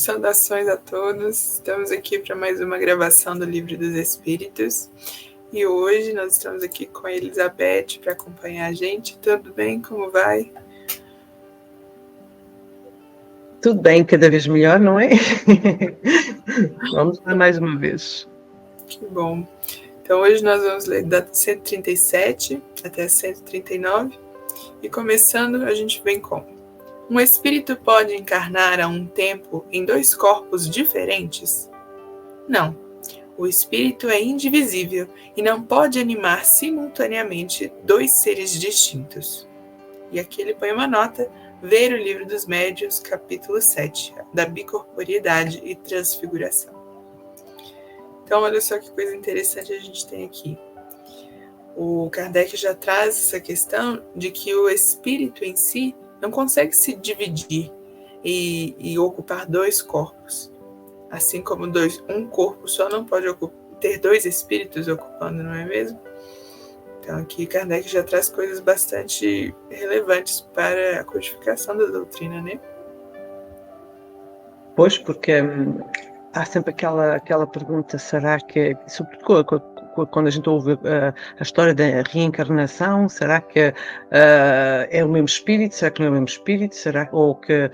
Saudações a todos, estamos aqui para mais uma gravação do Livro dos Espíritos e hoje nós estamos aqui com a Elizabeth para acompanhar a gente. Tudo bem? Como vai? Tudo bem, cada vez melhor, não é? Vamos lá mais uma vez. Que bom. Então hoje nós vamos ler da 137 até 139 e começando a gente vem com: um espírito pode encarnar a um tempo em dois corpos diferentes? Não. O espírito é indivisível e não pode animar simultaneamente dois seres distintos. E aqui ele põe uma nota: ver o Livro dos Médiuns, capítulo 7, da bicorporeidade e transfiguração. Então, olha só que coisa interessante a gente tem aqui. O Kardec já traz essa questão de que o espírito em si não consegue se dividir e ocupar dois corpos. Assim como um corpo só não pode ter dois espíritos ocupando, não é mesmo? Então aqui Kardec já traz coisas bastante relevantes para a codificação da doutrina, né? Pois, porque há sempre aquela pergunta, será que, sobretudo quando a gente ouve a história da reencarnação, será que é o mesmo espírito, será que não é o mesmo espírito, ou que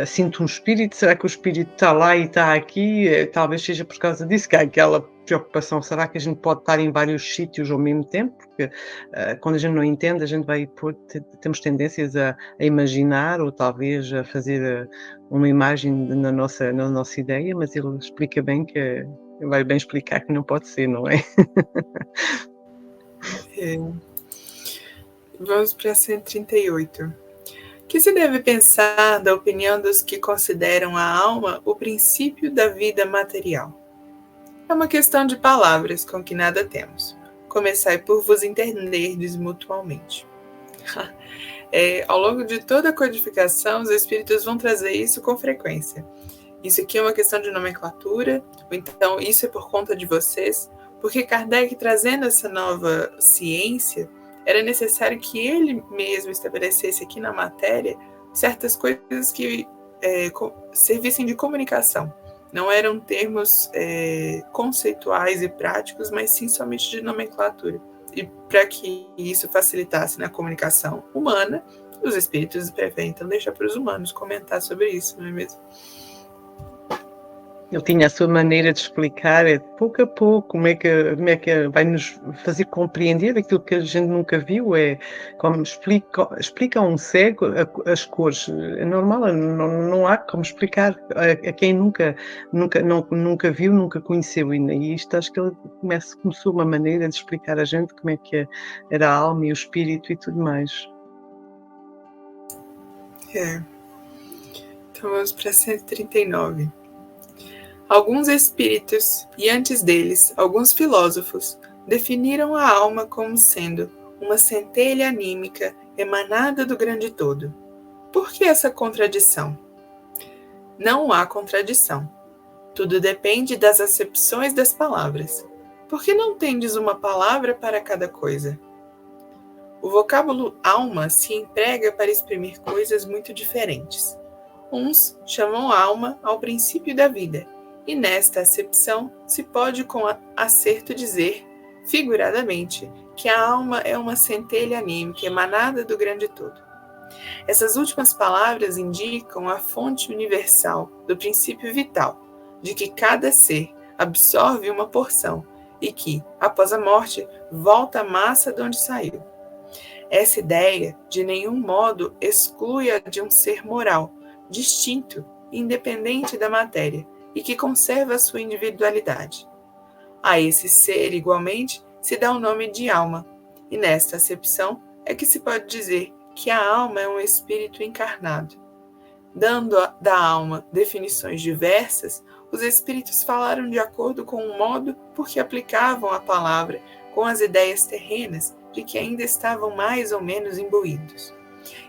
sinto um espírito, será que o espírito está lá e está aqui? Talvez seja por causa disso que há aquela preocupação, será que a gente pode estar em vários sítios ao mesmo tempo? Porque quando a gente não entende, a gente temos tendências a imaginar ou talvez a fazer uma imagem na nossa ideia, mas ele explica bem que vai bem explicar que não pode ser, não é? Vamos para 138. Que se deve pensar da opinião dos que consideram a alma o princípio da vida material? É uma questão de palavras com que nada temos. Começai por vos entenderdes mutualmente. Ao longo de toda a codificação, os espíritos vão trazer isso com frequência. Isso aqui é uma questão de nomenclatura, ou então isso é por conta de vocês, porque Kardec, trazendo essa nova ciência, era necessário que ele mesmo estabelecesse aqui na matéria certas coisas que servissem de comunicação. Não eram termos conceituais e práticos, mas sim somente de nomenclatura. E para que isso facilitasse na comunicação humana, os espíritos preferem então deixar para os humanos comentar sobre isso, não é mesmo? Ele tinha a sua maneira de explicar, pouco a pouco, como é que vai nos fazer compreender aquilo que a gente nunca viu, como explica a um cego as cores. É normal, não há como explicar a quem nunca viu, nunca conheceu. E isto acho que ele começou uma maneira de explicar a gente como é que era a alma e o espírito e tudo mais. Então vamos para 139. Alguns espíritos, e antes deles, alguns filósofos, definiram a alma como sendo uma centelha anímica emanada do grande todo. Por que essa contradição? Não há contradição. Tudo depende das acepções das palavras. Por que não tendes uma palavra para cada coisa? O vocábulo alma se emprega para exprimir coisas muito diferentes. Uns chamam alma ao princípio da vida, e nesta acepção se pode com acerto dizer, figuradamente, que a alma é uma centelha anímica emanada do grande todo. Essas últimas palavras indicam a fonte universal do princípio vital, de que cada ser absorve uma porção e que, após a morte, volta à massa de onde saiu. Essa ideia, de nenhum modo, exclui a de um ser moral, distinto e independente da matéria, e que conserva a sua individualidade. A esse ser, igualmente, se dá o nome de alma, e nesta acepção é que se pode dizer que a alma é um espírito encarnado. Dando da alma definições diversas, os espíritos falaram de acordo com o modo por que aplicavam a palavra com as ideias terrenas de que ainda estavam mais ou menos imbuídos.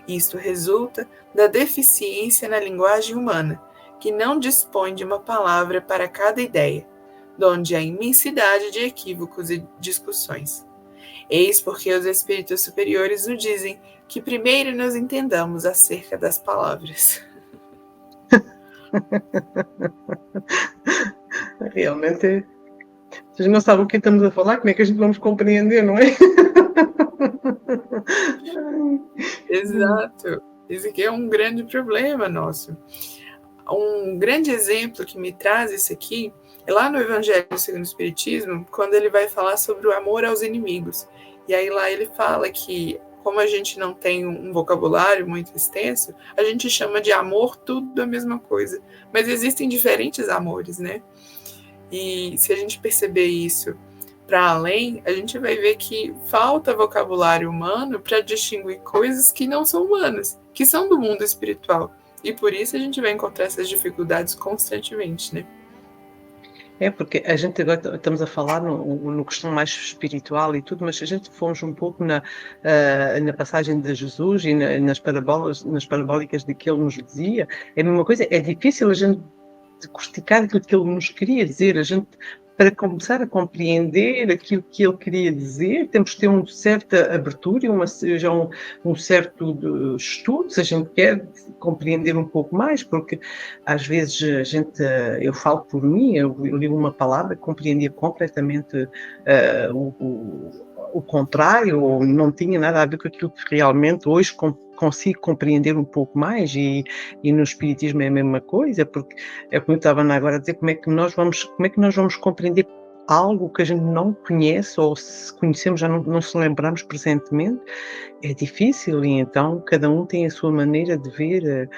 Isto resulta da deficiência na linguagem humana, que não dispõe de uma palavra para cada ideia, donde há imensidade de equívocos e discussões. Eis porque os espíritos superiores nos dizem que primeiro nos entendamos acerca das palavras. Realmente, vocês não sabem o que estamos a falar, como é que a gente vamos compreender, não é? Exato. Esse aqui é um grande problema nosso. Um grande exemplo que me traz isso aqui é lá no Evangelho segundo o Espiritismo, quando ele vai falar sobre o amor aos inimigos. E aí lá ele fala que, como a gente não tem um vocabulário muito extenso, a gente chama de amor tudo a mesma coisa. Mas existem diferentes amores, né? E se a gente perceber isso para além, a gente vai ver que falta vocabulário humano para distinguir coisas que não são humanas, que são do mundo espiritual. E por isso a gente vai encontrar essas dificuldades constantemente, né? É, porque a gente agora estamos a falar no questão mais espiritual e tudo, mas a gente fomos um pouco na passagem de Jesus e nas parabólicas de que ele nos dizia, é a mesma coisa, é difícil a gente decorticar aquilo que ele nos queria dizer, a gente, para começar a compreender aquilo que ele queria dizer, temos que ter uma certa abertura e um certo estudo, se a gente quer compreender um pouco mais, porque às vezes eu falo por mim, eu li uma palavra que compreendia completamente o contrário, ou não tinha nada a ver com aquilo que realmente hoje consigo compreender um pouco mais, e no Espiritismo é a mesma coisa, porque é como eu estava agora a dizer, como é que nós vamos compreender algo que a gente não conhece, ou se conhecemos já não se lembramos presentemente, é difícil, e então cada um tem a sua maneira de ver.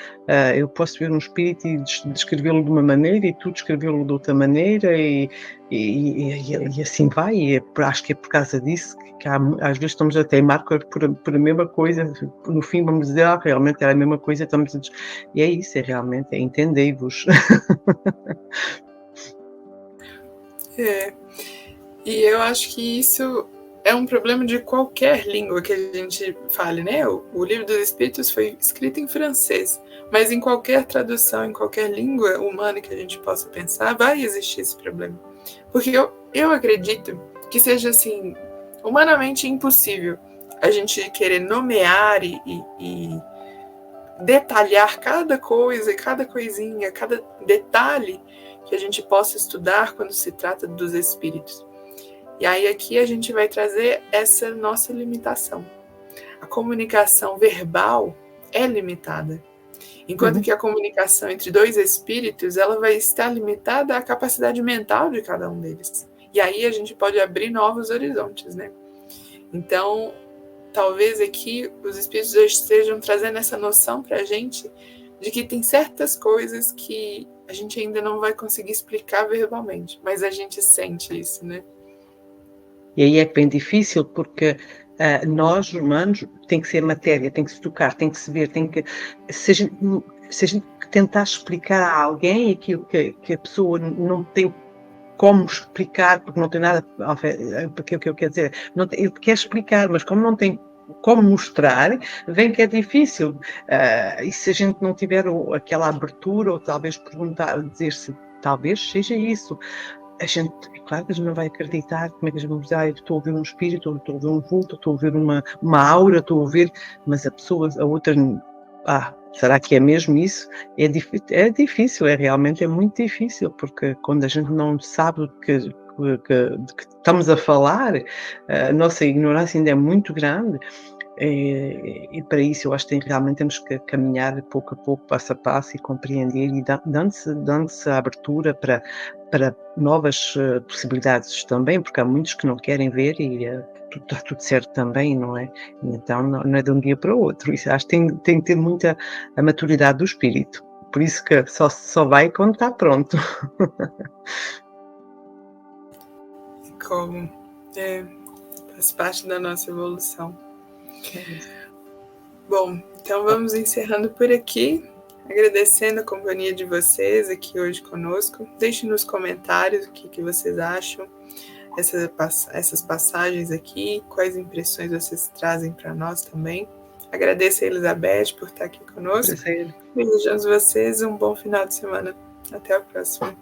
Eu posso ver um espírito e descrevê-lo de uma maneira e tu descrevê-lo de outra maneira, e assim vai, e acho que é por causa disso que às vezes estamos a teimar por a mesma coisa, no fim vamos dizer, realmente era a mesma coisa, e é isso, realmente, entendei-vos. É. E eu acho que isso é um problema de qualquer língua que a gente fale, né? O Livro dos Espíritos foi escrito em francês, mas em qualquer tradução, em qualquer língua humana que a gente possa pensar, vai existir esse problema. Porque eu acredito que seja, assim, humanamente impossível a gente querer nomear e detalhar cada coisa, cada coisinha, cada detalhe que a gente possa estudar quando se trata dos espíritos. E aí aqui a gente vai trazer essa nossa limitação. A comunicação verbal é limitada, enquanto que a comunicação entre dois espíritos, ela vai estar limitada à capacidade mental de cada um deles. E aí a gente pode abrir novos horizontes, né? Então, talvez aqui os espíritos estejam trazendo essa noção para a gente de que tem certas coisas que a gente ainda não vai conseguir explicar verbalmente, mas a gente sente isso, né? E aí é bem difícil, porque nós, humanos, tem que ser matéria, tem que se tocar, tem que se ver, se a gente tentar explicar a alguém aquilo que a pessoa não tem como explicar, porque não tem nada, porque o que eu quero dizer, ele quer explicar, mas como não tem como mostrar, vem que é difícil. E se a gente não tiver aquela abertura, ou talvez perguntar, dizer-se, talvez seja isso, a gente, claro que a gente não vai acreditar, como é que a gente vai dizer, eu estou a ouvir um espírito, ou estou a ouvir um vulto, estou a ouvir uma aura, estou a ouvir, mas a outra, será que é mesmo isso? É difícil, realmente é muito difícil, porque quando a gente não sabe de que estamos a falar, a nossa ignorância ainda é muito grande. E para isso eu acho que realmente temos que caminhar pouco a pouco, passo a passo, e compreender, e dando-se a abertura para novas possibilidades também, porque há muitos que não querem ver, e está tudo certo também, não é? Então não é de um dia para o outro. Isso, acho que tem que ter muita a maturidade do espírito. Por isso que só vai quando está pronto. Como faz parte da nossa evolução. Bom, então vamos encerrando por aqui, agradecendo a companhia de vocês aqui hoje conosco. Deixem nos comentários o que vocês acham, essas passagens aqui, quais impressões vocês trazem para nós também. Agradeço a Elizabeth por estar aqui conosco. Desejamos a vocês um bom final de semana. Até a próxima.